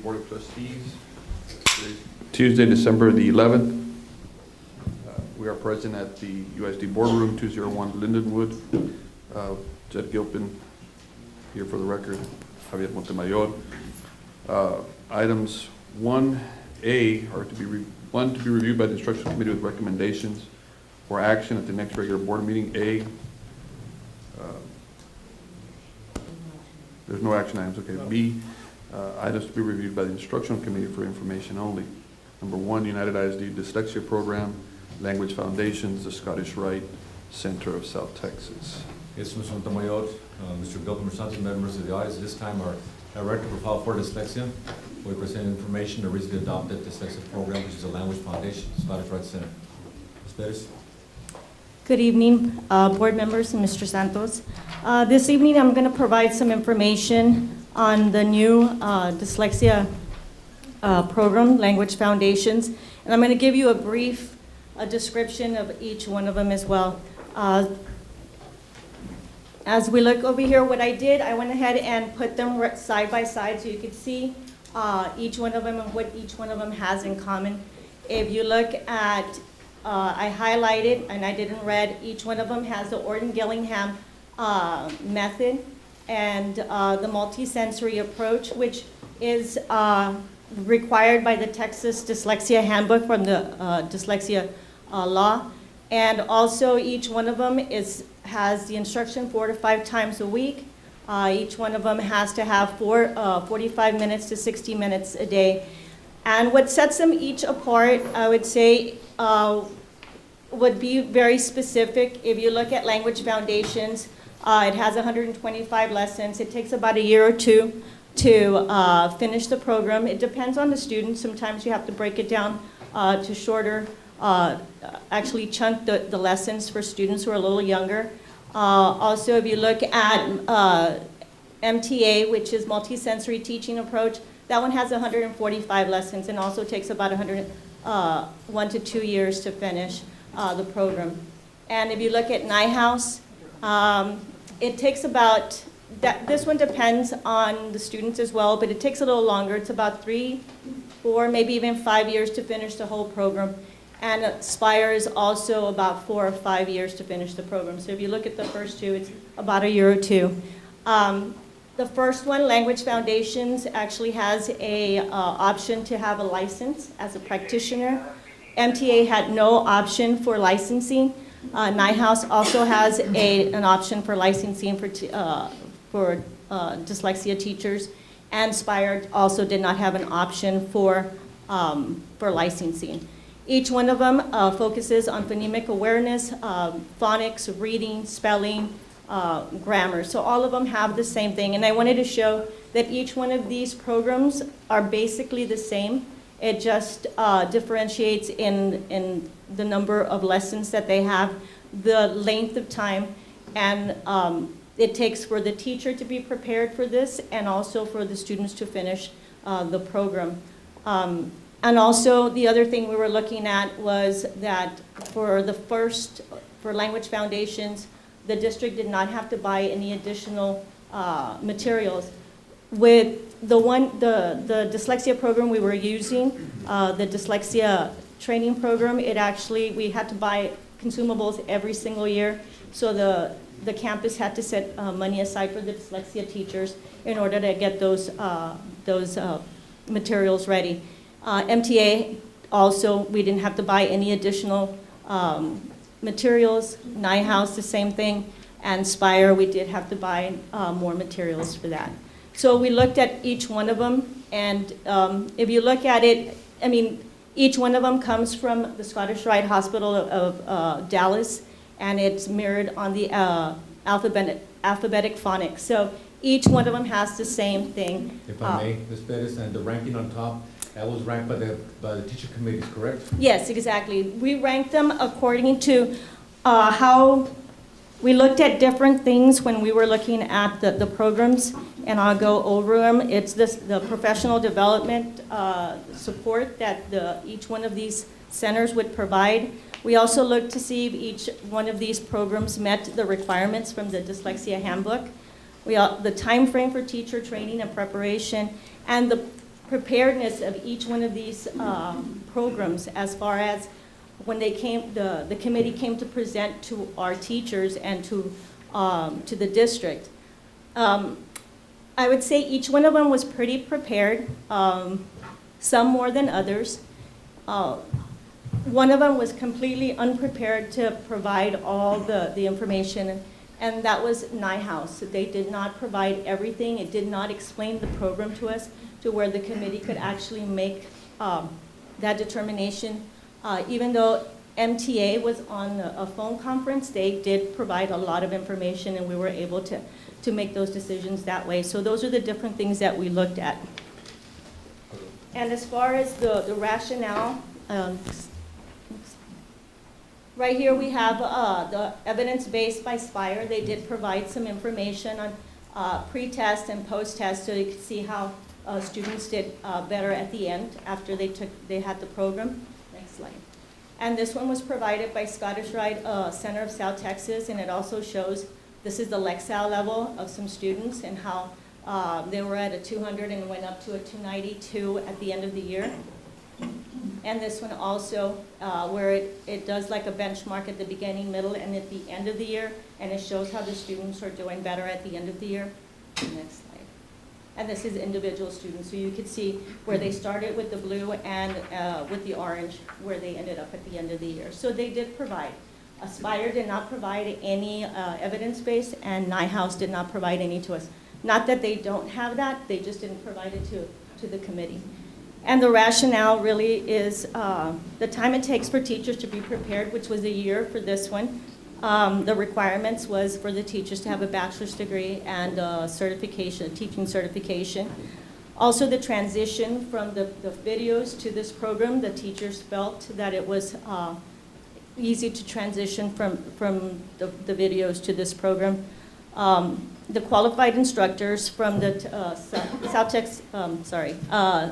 Board of Trustees. Today's Tuesday, December the 11th. We are present at the USD Boardroom, 201 Lindenwood. Jed Gilpin here for the record, Javier Montemayor. Items 1A are to be reviewed by the Instructional Committee with recommendations for action at the next regular board meeting. A, there's no action items, okay. B, items to be reviewed by the Instructional Committee for information only. Number 1, United ISD Dyslexia Program, Language Foundations, the Scottish Rite Center of South Texas. Yes, Mr. Montemayor, Mr. Gilpin, Mersanti, members of the audience, at this time our Director for File for Dyslexia will present information on the recently adopted dyslexia program, which is a Language Foundation, Scottish Rite Center. Ms. Perez. Good evening, board members and Mr. Santos. This evening I'm going to provide some information on the new dyslexia program, Language Foundations, and I'm going to give you a brief description of each one of them as well. As we look over here, what I did, I went ahead and put them side by side so you could see each one of them and what each one of them has in common. If you look at, I highlighted and I didn't read, each one of them has the Orton-Gillingham method and the multisensory approach, which is required by the Texas Dyslexia Handbook from the dyslexia law. And also each one of them has the instruction 4 to 5 times a week. Each one of them has to have 45 minutes to 60 minutes a day. And what sets them each apart, I would say, would be very specific. If you look at Language Foundations, it has 125 lessons. It takes about a year or two to finish the program. It depends on the student. Sometimes you have to break it down to shorter, actually chunk the lessons for students who are a little younger. Also, if you look at MTA, which is Multisensory Teaching Approach, that one has 145 lessons and also takes about 1 to 2 years to finish the program. And if you look at NIHouse, it takes about, this one depends on the students as well, but it takes a little longer. It's about 3, 4, maybe even 5 years to finish the whole program. And Aspire is also about 4 or 5 years to finish the program. So if you look at the first two, it's about a year or two. The first one, Language Foundations, actually has a option to have a license as a practitioner. MTA had no option for licensing. NIHouse also has an option for licensing for dyslexia teachers. And Aspire also did not have an option for licensing. Each one of them focuses on phonemic awareness, phonics, reading, spelling, grammar. So all of them have the same thing. And I wanted to show that each one of these programs are basically the same. It just differentiates in the number of lessons that they have, the length of time, and it takes for the teacher to be prepared for this and also for the students to finish the program. And also, the other thing we were looking at was that for Language Foundations, the district did not have to buy any additional materials. With the dyslexia program we were using, the dyslexia training program, we had to buy consumables every single year. So the campus had to set money aside for the dyslexia teachers in order to get those materials ready. MTA also, we didn't have to buy any additional materials. NIHouse, the same thing. And Spire, we did have to buy more materials for that. So we looked at each one of them, and if you look at it, I mean, each one of them comes from the Scottish Rite Hospital of Dallas, and it's mirrored on the alphabetic phonics. So each one of them has the same thing. If I may, Ms. Perez, and the ranking on top, that was ranked by the teacher committees, correct? Yes, exactly. We ranked them according to how we looked at different things when we were looking at the programs, and I'll go over them. It's the professional development support that each one of these centers would provide. We also looked to see if each one of these programs met the requirements from the Dyslexia Handbook. The time frame for teacher training and preparation, and preparedness of each one of these programs as far as when they came, the committee came to present to our teachers and to the district. I would say each one of them was pretty prepared, some more than others. One of them was completely unprepared to provide all the information, and that was NIHouse. They did not provide everything. It did not explain the program to us to where the committee could actually make that determination. Even though MTA was on a phone conference, they did provide a lot of information, and we were able to make those decisions that way. So those are the different things that we looked at. And as far as the rationale, right here we have the evidence-based by Spire. They did provide some information on pre-test and post-test, so you can see how students did better at the end after they had the program. Next slide. And this one was provided by Scottish Rite Center of South Texas, and it also shows this is the Lexile level of some students and how they were at a 200 and went up to a 292 at the end of the year. And this one also, where it does like a benchmark at the beginning, middle, and at the end of the year, and it shows how the students are doing better at the end of the year. Next slide. And this is individual students, so you could see where they started with the blue and with the orange, where they ended up at the end of the year. So they did provide. Aspire did not provide any evidence-based, and NIHouse did not provide any to us. Not that they don't have that, they just didn't provide it to the committee. And the rationale really is the time it takes for teachers to be prepared, which was a year for this one. The requirements was for the teachers to have a bachelor's degree and a certification, a teaching certification. Also the transition from the videos to this program, the teachers felt that it was easy to transition from the videos to this program. The qualified instructors from the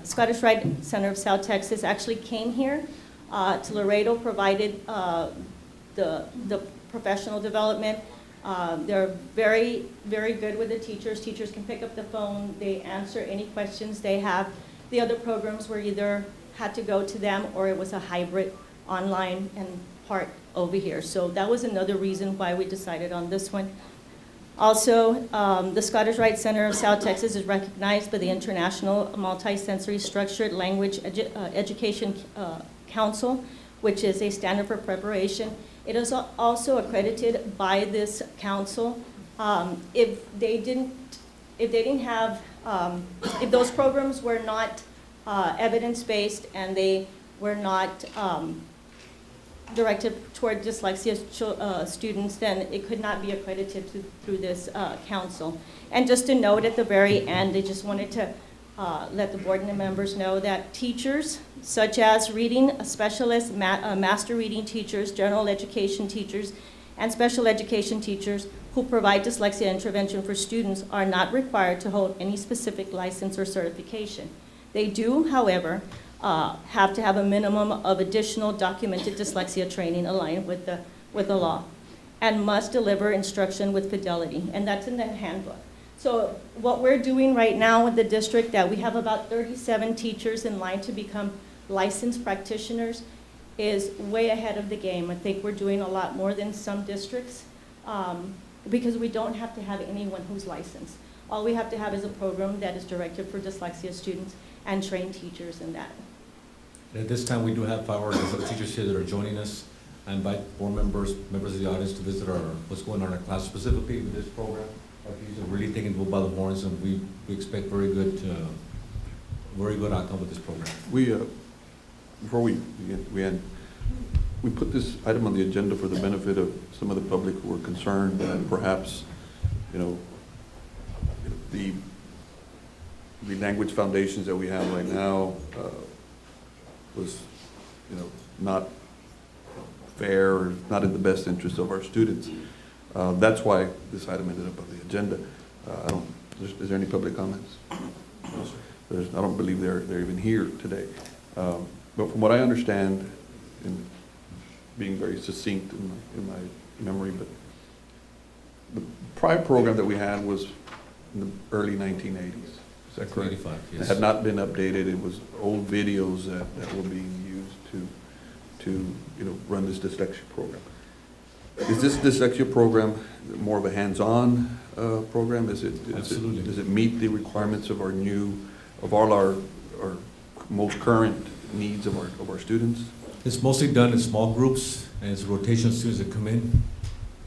Scottish Rite Center of South Texas actually came here to Laredo, provided the professional development. They're very, very good with the teachers. Teachers can pick up the phone. They answer any questions they have. The other programs were either had to go to them or it was a hybrid online and part over here. So that was another reason why we decided on this one. Also, the Scottish Rite Center of South Texas is recognized by the International Multisensory Structured Language Education Council, which is a standard for preparation. It is also accredited by this council. If those programs were not evidence-based and they were not directed toward dyslexia students, then it could not be accredited through this council. And just a note at the very end, I just wanted to let the board members know that teachers, such as reading specialists, master reading teachers, general education teachers, and special education teachers who provide dyslexia intervention for students are not required to hold any specific license or certification. They do, however, have to have a minimum of additional documented dyslexia training aligned with the law, and must deliver instruction with fidelity, and that's in the handbook. So what we're doing right now with the district, that we have about 37 teachers in line to become licensed practitioners, is way ahead of the game. I think we're doing a lot more than some districts because we don't have to have anyone who's licensed. All we have to have is a program that is directed for dyslexia students and train teachers in that. At this time, we do have 5 of teachers here that are joining us. I invite board members, members of the audience to visit what's going on in our class, specifically with this program. Our teachers are really taking the bull by the horns, and we expect very good outcome with this program. Before we begin, we put this item on the agenda for the benefit of some of the public who are concerned that perhaps, the language foundations that we have right now was, not fair or not in the best interest of our students. That's why this item ended up on the agenda. Is there any public comments? No, sir. I don't believe they're even here today. But from what I understand, in being very succinct in my memory, but the prior program that we had was in the early 1980s. Is that correct? 85, It yes. had not been updated, it was old videos that were being used to run this dyslexia program. Is this dyslexia program more of a hands-on program? Absolutely. Does it meet the requirements of all our most current needs of our students? It's mostly done in small groups, and it's rotation students that come in.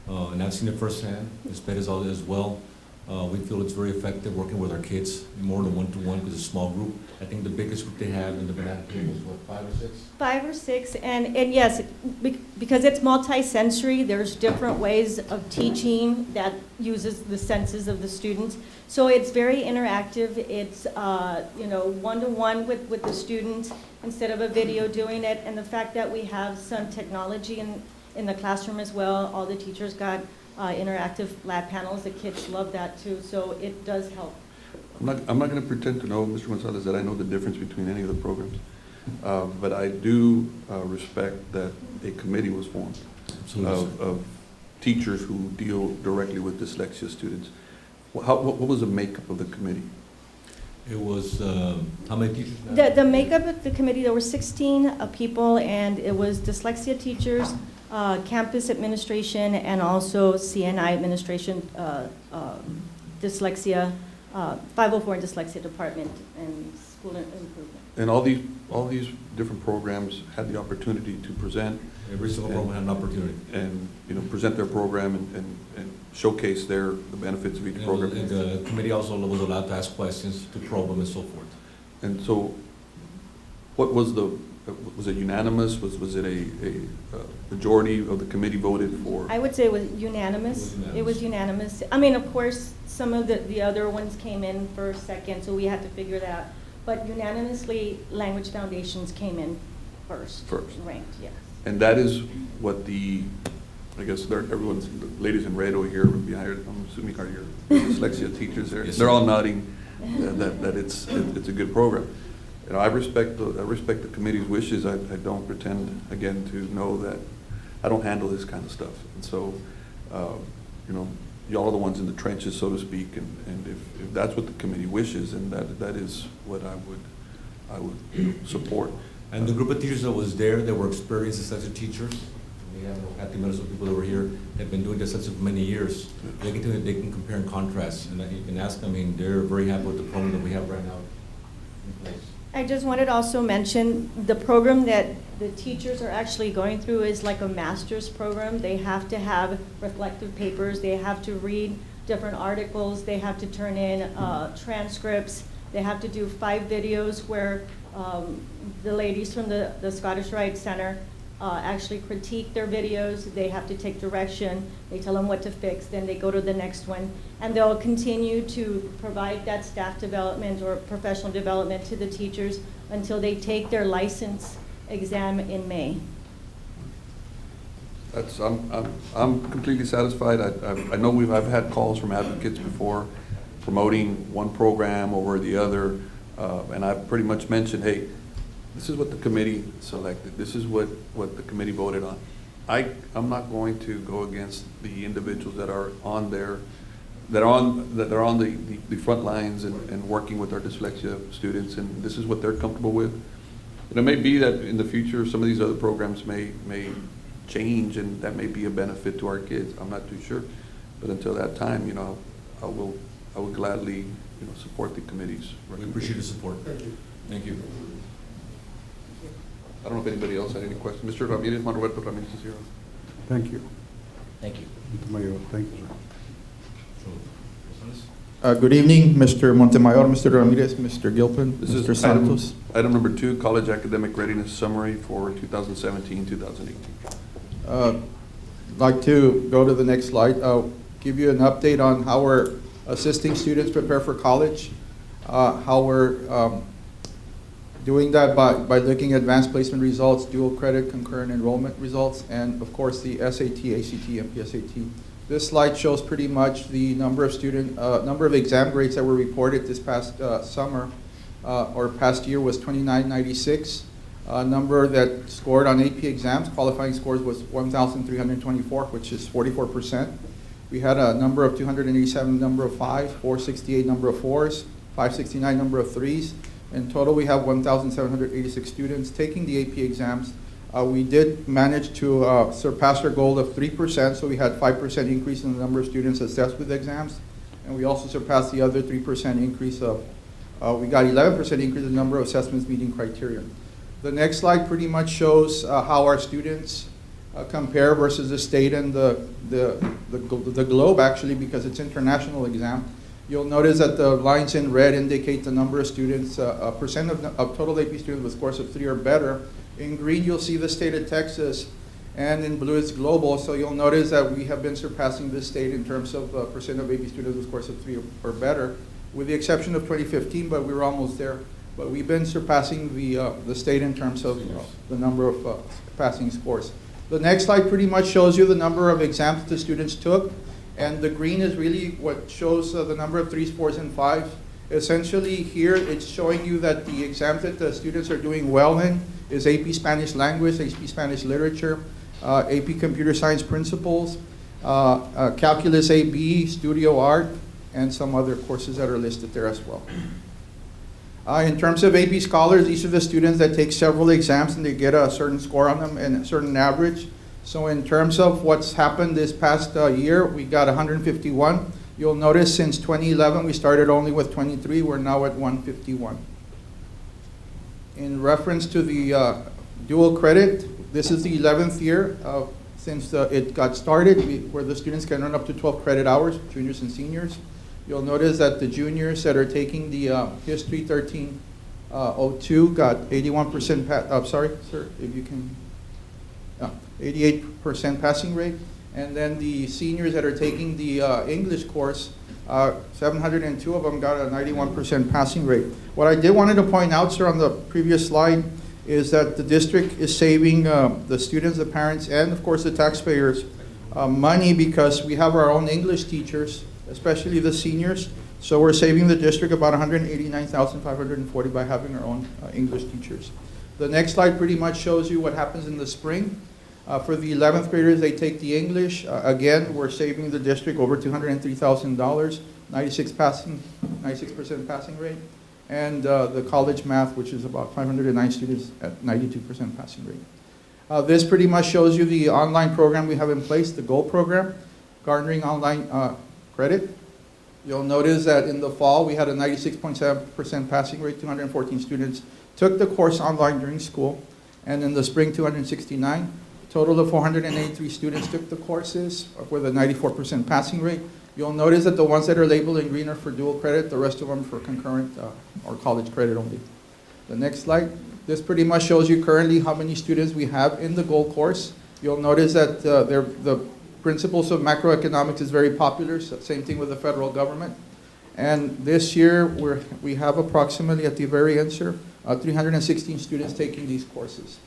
And I've seen it firsthand. It's better as well. We feel it's very effective working with our kids, more than one-to-one, because it's a small group. I think the biggest group they have in the banana table is what, 5 or 6? 5 or 6, and yes, because it's multi-sensory, there's different ways of teaching that uses the senses of the students. So it's very interactive. It's one-to-one with the students instead of a video doing it. And the fact that we have some technology in the classroom as well, all the teachers got interactive lab panels. The kids love that too, so it does help. I'm not going to pretend to know, Mr. Gonzalez, that I know the difference between any of the programs, but I do respect that a committee was formed of teachers who deal directly with dyslexia students. What was the makeup of the committee? It was, how many teachers now? The makeup of the committee, there were 16 people, and it was dyslexia teachers, campus administration, and also CNI administration, dyslexia, 504 dyslexia department, and school improvement. And all these different programs had the opportunity to present Every single program had an opportunity. and present their program and showcase the benefits of each program. And the committee also was allowed to ask questions, to probe them, and so forth. And so, what was it unanimous? Was it a majority of the committee voted for? I would say it was unanimous. It was unanimous. I mean, of course, some of the other ones came in first, second, so we had to figure that out. But unanimously, Language Foundations came in first. First. Ranked, yes. And that is what I guess everyone's, the ladies in red over here, I'm assuming are your dyslexia teachers there. Yes, They're sir. all nodding that it's a good program. I respect the committee's wishes. I don't pretend, again, to know that I don't handle this kind of stuff. And so, y'all are the ones in the trenches, so to speak, and if that's what the committee wishes, and that is what I would support. And the group of teachers that was there, they were experienced dyslexia teachers. We have Kathy Medicine people that were here, have been doing dyslexia for many years. They can compare and contrast, and you can ask them. I mean, they're very happy with the program that we have right now in place. I just wanted to also mention the program that the teachers are actually going through is like a master's program. They have to have reflective papers. They have to read different articles. They have to turn in transcripts. They have to do 5 videos where the ladies from the Scottish Rite Center actually critique their videos. They have to take direction. They tell them what to fix. Then they go to the next one. And they'll continue to provide that staff development or professional development to the teachers until they take their license exam in May. I'm completely satisfied. I know I've had calls from advocates before promoting one program over the other, and I've pretty much mentioned, hey, this is what the committee selected. This is what the committee voted on. I'm not going to go against the individuals that are on there, that are on the front lines and working with our dyslexia students, and this is what they're comfortable with. And it may be that in the future some of these other programs may change, and that may be a benefit to our kids. I'm not too sure, but until that time, I will gladly support the committee's We appreciate the support. Thank you. I don't know if anybody else had any questions. Mr. Ramirez, Juan Roberto Ramirez is here. Thank you. Thank you. Montemayor, thank you, sir. Good evening, Mr. Montemayor, Mr. Ramirez, Mr. Gilpin, This Mr. is Santos. item number 2, College Academic Readiness Summary for 2017-2018. I'd like to go to the next slide. I'll give you an update on how we're assisting students prepare for college, how we're doing that by looking at advanced placement results, dual credit concurrent enrollment results, and of course the SAT, ACT, and PSAT. This slide shows pretty much the number of exam grades that were reported this past summer or past year was 2996. Number that scored on AP exams, qualifying scores was 1,324, which is 44%. We had a number of 287 number of 5, 468 number of 4s, 569 number of threes. In total, we have 1,786 students taking the AP exams. We did manage to surpass our goal of 3%, so we had 5% increase in the number of students assessed with exams. And we also surpassed the other 3% increase of, we got 11% increase in the number of assessments meeting criteria. The next slide pretty much shows how our students compare versus the state and the globe, actually, because it's international exam. You'll notice that the lines in red indicate the number of students, percent of total AP students with scores of 3 or better. In green, you'll see the state of Texas, and in blue, it's global. So you'll notice that we have been surpassing this state in terms of percent of AP students with scores of 3 or better, with the exception of 2015, but we were almost there. But we've been surpassing the state in terms of the number of passing scores. The next slide pretty much shows you the number of exams that the students took, and the green is really what shows the number of 3s, 4s, and 5s. Essentially here, it's showing you that the exams that the students are doing well in is AP Spanish Language, AP Spanish Literature, AP Computer Science Principles, Calculus AB, Studio Art, and some other courses that are listed there as well. In terms of AP Scholars, these are the students that take several exams and they get a certain score on them and a certain average. So in terms of what's happened this past year, we got 151. You'll notice since 2011, we started only with 23. We're now at 151. In reference to the dual credit, this is the 11th year since it got started, where the students can earn up to 12 credit hours, juniors and seniors. You'll notice that the juniors that are taking the History 1302 got 81%, sorry, sir, if you can, 88% passing rate. And then the seniors that are taking the English course, 702 of them got a 91% passing rate. What I did wanted to point out, sir, on the previous slide, is that the district is saving the students, the parents, and of course the taxpayers money, because we have our own English teachers, especially the seniors. So we're saving the district about $189,540 by having our own English teachers. The next slide pretty much shows you what happens in the spring. For the 11th graders, they take the English. Again, we're saving the district over $203,000, 96% passing rate. And the college math, which is about 509 students at 92% passing rate. This pretty much shows you the online program we have in place, the GOLD program, garnering online credit. You'll notice that in the fall, we had a 96.7% passing rate, 214 students took the course online during school. And in the spring, 269. Total of 483 students took the courses with a 94% passing rate. You'll notice that the ones that are labeled in green are for dual credit, the rest of them for concurrent or college credit only. The next slide. This pretty much shows you currently how many students we have in the GOLD course. You'll notice that the principles of macroeconomics is very popular, so same thing with the federal government. And this year, we have approximately, at the very end, sir, 316 students taking these courses.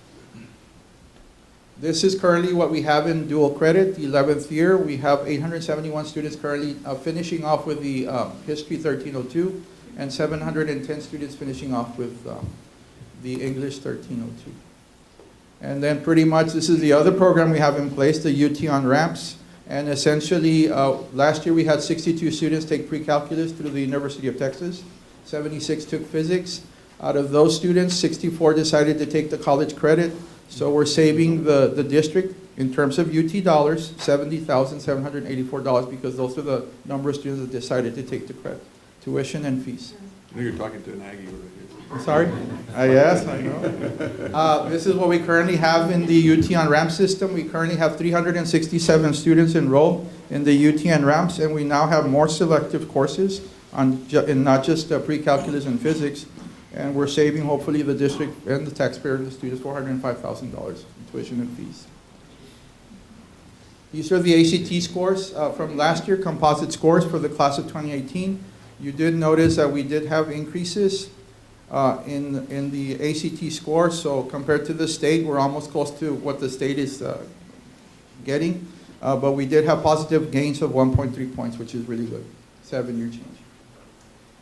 This is currently what we have in dual credit, the 11th year. We have 871 students currently finishing off with the History 1302, and 710 students finishing off with the English 1302. And then pretty much this is the other program we have in place, the UT on ramps. And essentially, last year we had 62 students take pre-calculus through the University of Texas. 76 took physics. Out of those students, 64 decided to take the college credit. So we're saving the district, in terms of UT dollars, $70,784, because those are the number of students that decided to take the credit, tuition and fees. I know you're talking to an Aggie over here. Sorry? Yes, I know. This is what we currently have in the UT on ramp system. We currently have 367 students enrolled in the UT on ramps, and we now have more selective courses in not just pre-calculus and physics. And we're saving, hopefully, the district and the taxpayer and the students $405,000 in tuition and fees. These are the ACT scores from last year, composite scores for the class of 2018. You did notice that we did have increases in the ACT score. So compared to the state, we're almost close to what the state is getting. But we did have positive gains of 1.3 points, which is really good, 7-year change.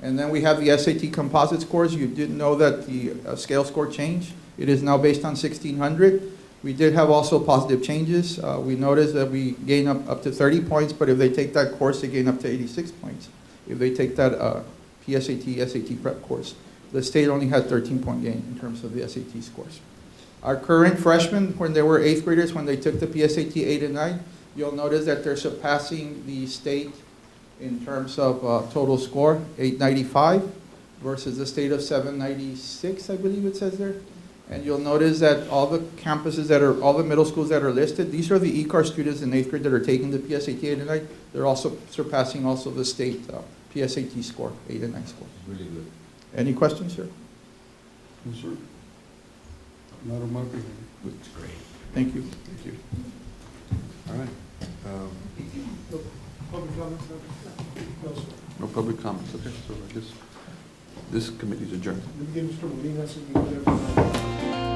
And then we have the SAT composite scores. You did know that the scale score changed. It is now based on 1600. We did have also positive changes. We noticed that we gain up to 30 points, but if they take that course, they gain up to 86 points. If they take that PSAT, SAT prep course. The state only had 13-point gain in terms of the SAT scores. Our current freshmen, when they were 8th graders, when they took the PSAT 8 and 9, you'll notice that they're surpassing the state in terms of total score, 895 versus the state of 796, I believe it says there. And you'll notice that all the campuses that are, all the middle schools that are listed, these are the ECAR students in 8th grade that are taking the PSAT 8 and 9. They're also surpassing also the state PSAT score, 8 and 9 score. Really good. Any questions, sir? Yes, sir. Not on my behalf. That's great. Thank you. Thank you. All right. No public comments, okay, so I guess this committee is adjourned. Let me give Mr. Molina some.